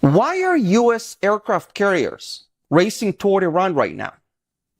Why are U.S. aircraft carriers racing toward Iran right now?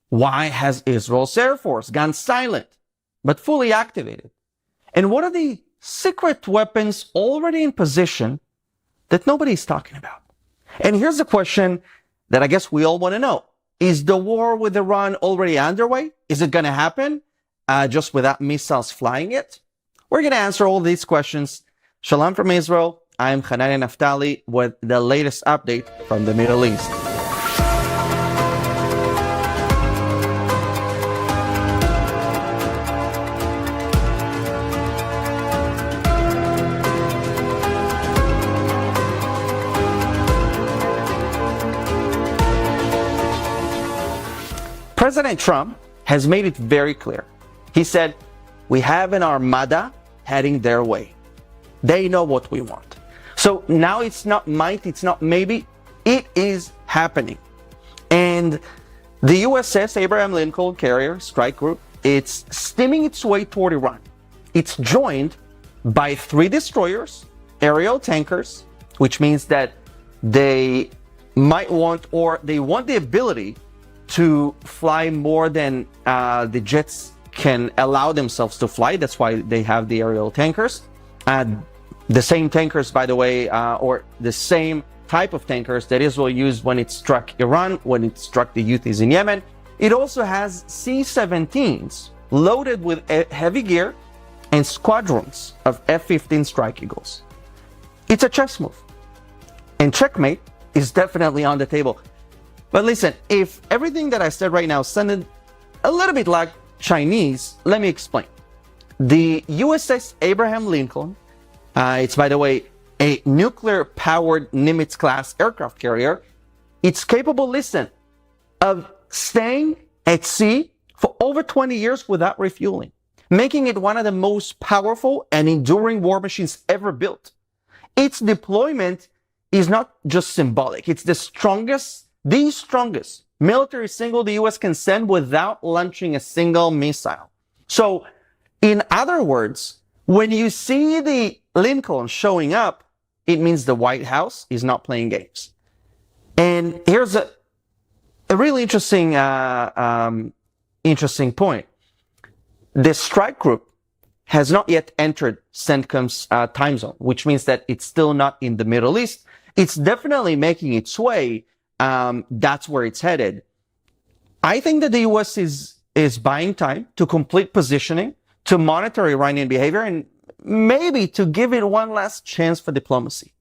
Why has Israel's Air Force gone silent, but fully activated? And what are the secret weapons already in position that nobody's talking about? And here's the question that I guess we all want to know. Is the war with Iran already underway? Is it going to happen just without missiles flying it? We're going to answer all these questions. Shalom from Israel. I'm Hananya Naftali with the latest update from the Middle East. President Trump has made it very clear. He said, we have an armada heading their way. They know what we want. So now it's not might, it's not maybe, it is happening. And the USS Abraham Lincoln Carrier Strike Group, it's steaming its way toward Iran. It's joined by 3 destroyers, aerial tankers, which means that they might want, or they want the ability to fly more than the jets can allow themselves to fly. That's why they have the aerial tankers. The same tankers, by the way, or the same type of tankers that Israel used when it struck Iran, when it struck the Houthis in Yemen. It also has C-17s loaded with heavy gear and squadrons of F-15 Strike Eagles. It's a chess move. And checkmate is definitely on the table. But listen, if everything that I said right now sounded a little bit like Chinese, let me explain. The USS Abraham Lincoln, it's, by the way, a nuclear-powered Nimitz-class aircraft carrier. It's capable, listen, of staying at sea for over 20 years without refueling, making it one of the most powerful and enduring war machines ever built. Its deployment is not just symbolic. It's the strongest military single the U.S. can send without launching a single missile. So, in other words, when you see the Lincoln showing up, it means the White House is not playing games. And here's a really interesting point. The strike group has not yet entered CENTCOM's time zone, which means that it's still not in the Middle East. It's definitely making its way. That's where it's headed. I think that the U.S. is buying time to complete positioning, to monitor Iranian behavior, and maybe to give it one last chance for diplomacy.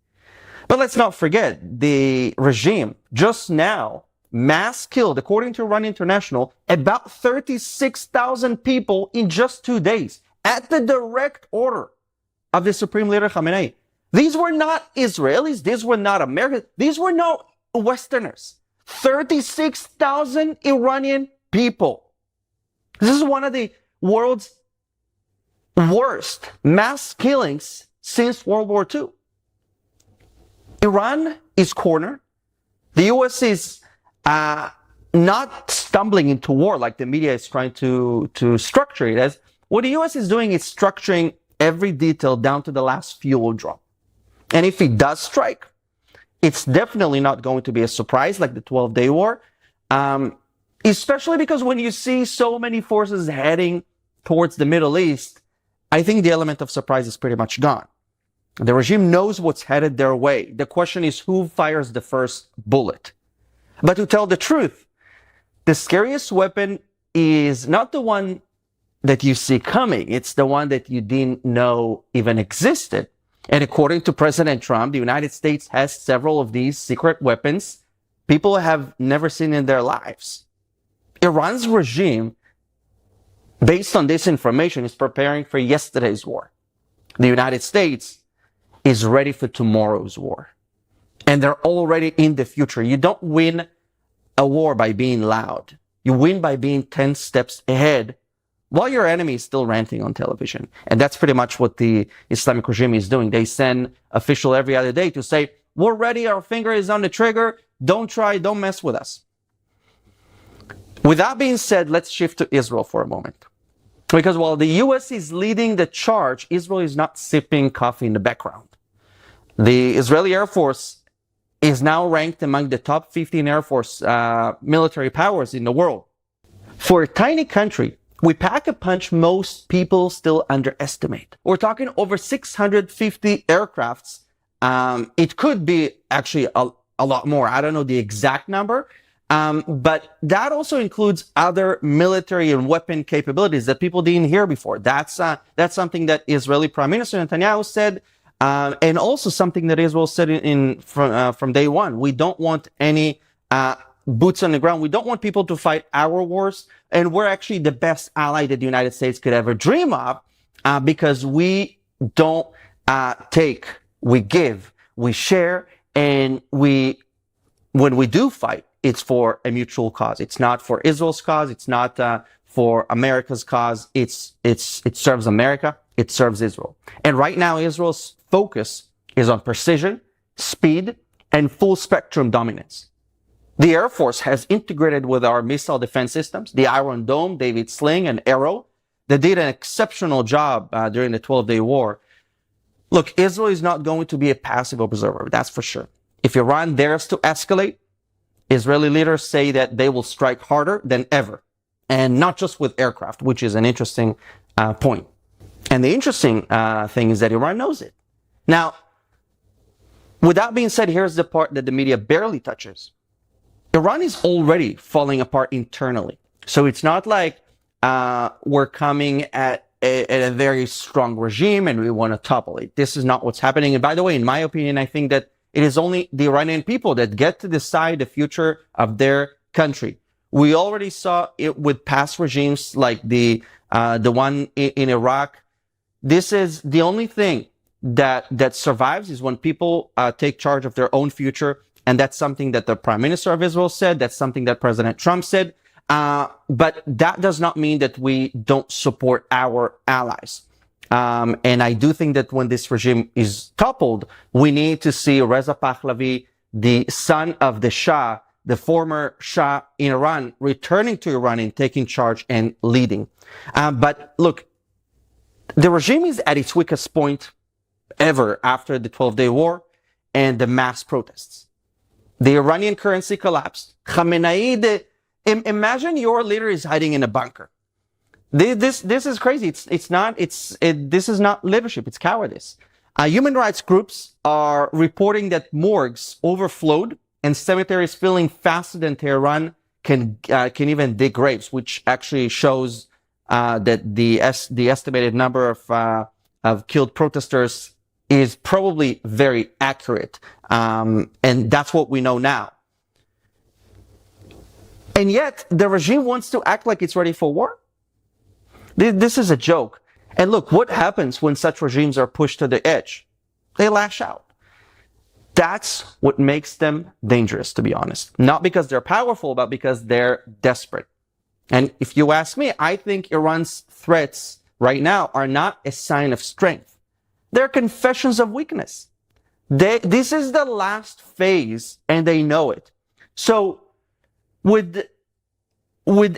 But let's not forget, the regime just now mass killed, according to Iran International, about 36,000 people in just 2 days at the direct order of the Supreme Leader Khamenei. These were not Israelis, these were not Americans, these were no Westerners. 36,000 Iranian people. This is one of the world's worst mass killings since World War II. Iran is cornered. The U.S. is not stumbling into war like the media is trying to structure it as. What the U.S. is doing is structuring every detail down to the last fuel drop. And if it does strike, it's definitely not going to be a surprise like the 12-day war, especially because when you see so many forces heading towards the Middle East, I think the element of surprise is pretty much gone. The regime knows what's headed their way. The question is who fires the first bullet. But to tell the truth, the scariest weapon is not the one that you see coming. It's the one that you didn't know even existed. And according to President Trump, the United States has several of these secret weapons people have never seen in their lives. Iran's regime, based on this information, is preparing for yesterday's war. The United States is ready for tomorrow's war. And they're already in the future. You don't win a war by being loud. You win by being 10 steps ahead while your enemy is still ranting on television. And that's pretty much what the Islamic regime is doing. They send official every other day to say, we're ready, our finger is on the trigger, don't try, don't mess with us. With that being said, let's shift to Israel for a moment. Because while the U.S. is leading the charge, Israel is not sipping coffee in the background. The Israeli Air Force is now ranked among the top 15 Air Force military powers in the world. For a tiny country, we pack a punch most people still underestimate. We're talking over 650 aircrafts. It could be actually a lot more. I don't know the exact number. But that also includes other military and weapon capabilities that people didn't hear before. That's something that Israeli Prime Minister Netanyahu said, and also something that Israel said from day one. We don't want any boots on the ground. We don't want people to fight our wars, and we're actually the best ally that the United States could ever dream of, because we don't take, we give, we share, and when we do fight, it's for a mutual cause. It's not for Israel's cause. It's not for America's cause. It serves America. It serves Israel. And right now, Israel's focus is on precision, speed, and full spectrum dominance. The Air Force has integrated with our missile defense systems, the Iron Dome, David Sling, and Arrow. They did an exceptional job during the 12-day war. Look, Israel is not going to be a passive observer. That's for sure. If Iran dares to escalate, Israeli leaders say that they will strike harder than ever, and not just with aircraft, which is an interesting point. And the interesting thing is that Iran knows it. Now, with that being said, here's the part that the media barely touches. Iran is already falling apart internally. So it's not like we're coming at a very strong regime and we want to topple it. This is not what's happening. And by the way, in my opinion, I think that it is only the Iranian people that get to decide the future of their country. We already saw it with past regimes like the one in Iraq. This is the only thing that survives is when people take charge of their own future. And that's something that the Prime Minister of Israel said. That's something that President Trump said. But that does not mean that we don't support our allies. And I do think that when this regime is toppled, we need to see Reza Pahlavi, the son of the Shah, the former Shah in Iran, returning to Iran and taking charge and leading. But look, the regime is at its weakest point ever after the 12-day war and the mass protests. The Iranian currency collapsed. Khamenei, imagine your leader is hiding in a bunker. This is crazy. This is not leadership. It's cowardice. Human rights groups are reporting that morgues overflowed and cemeteries filling faster than Tehran can even dig graves, which actually shows that the estimated number of killed protesters is probably very accurate, and that's what we know now. And yet the regime wants to act like it's ready for war. This is a joke. And look, what happens when such regimes are pushed to the edge? They lash out. That's what makes them dangerous, to be honest. Not because they're powerful, but because they're desperate. And if you ask me, I think Iran's threats right now are not a sign of strength. They're confessions of weakness. This is the last phase, and they know it. So with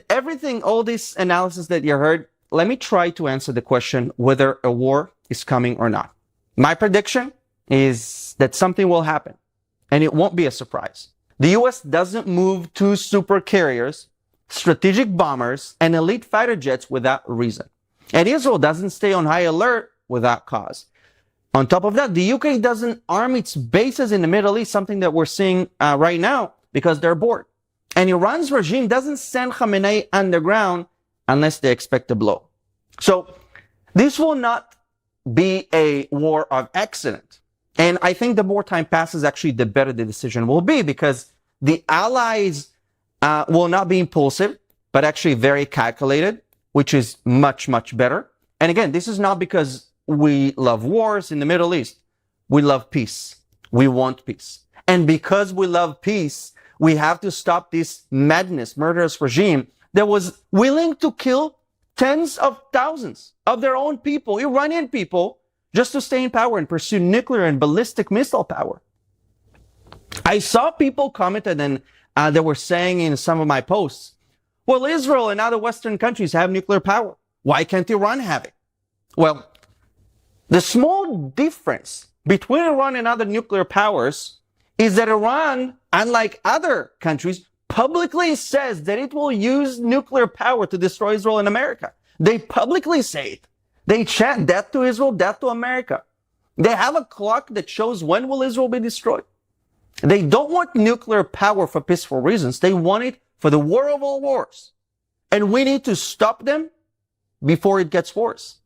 everything, all this analysis that you heard, let me try to answer the question whether a war is coming or not. My prediction is that something will happen, and it won't be a surprise. The US doesn't move two super carriers, strategic bombers, and elite fighter jets without reason. And Israel doesn't stay on high alert without cause. On top of that, the UK doesn't arm its bases in the Middle East, something that we're seeing right now, because they're bored. And Iran's regime doesn't send Khamenei underground unless they expect a blow. So this will not be a war of accident. And I think the more time passes, actually, the better the decision will be, because the allies will not be impulsive, but actually very calculated, which is much, much better. And again, this is not because we love wars in the Middle East. We love peace. We want peace. And because we love peace, we have to stop this madness, murderous regime that was willing to kill tens of thousands of their own people, Iranian people, just to stay in power and pursue nuclear and ballistic missile power. I saw people commented and they were saying in some of my posts, well, Israel and other Western countries have nuclear power. Why can't Iran have it? Well, the small difference between Iran and other nuclear powers is that Iran, unlike other countries, publicly says that it will use nuclear power to destroy Israel and America. They publicly say it. They chant death to Israel, death to America. They have a clock that shows when will Israel be destroyed. They don't want nuclear power for peaceful reasons. They want it for the war of all wars. And we need to stop them before it gets worse.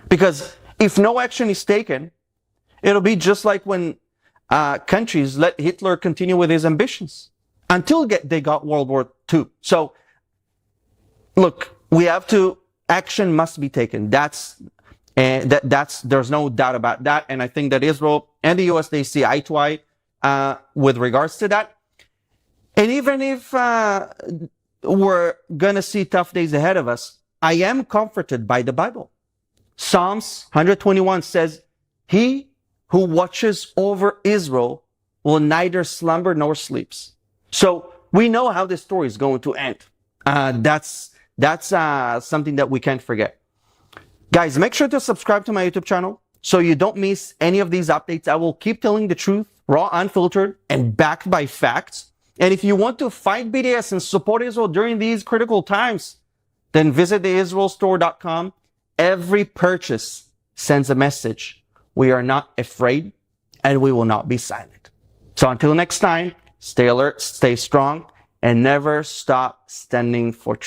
Because if no action is taken, it'll be just like when countries let Hitler continue with his ambitions until they got World War II. So, look, we have to, action must be taken. There's no doubt about that. And I think that Israel and the US, they see eye to eye with regards to that. And even if we're going to see tough days ahead of us, I am comforted by the Bible. Psalms 121 says, "He who watches over Israel will neither slumber nor sleeps." So we know how this story is going to end. That's something that we can't forget. Guys, make sure to subscribe to my YouTube channel so you don't miss any of these updates. I will keep telling the truth, raw, unfiltered, and backed by facts. And if you want to fight BDS and support Israel during these critical times, then visit theisraelstore.com. Every purchase sends a message. We are not afraid, and we will not be silent. So until next time, stay alert, stay strong, and never stop standing for truth.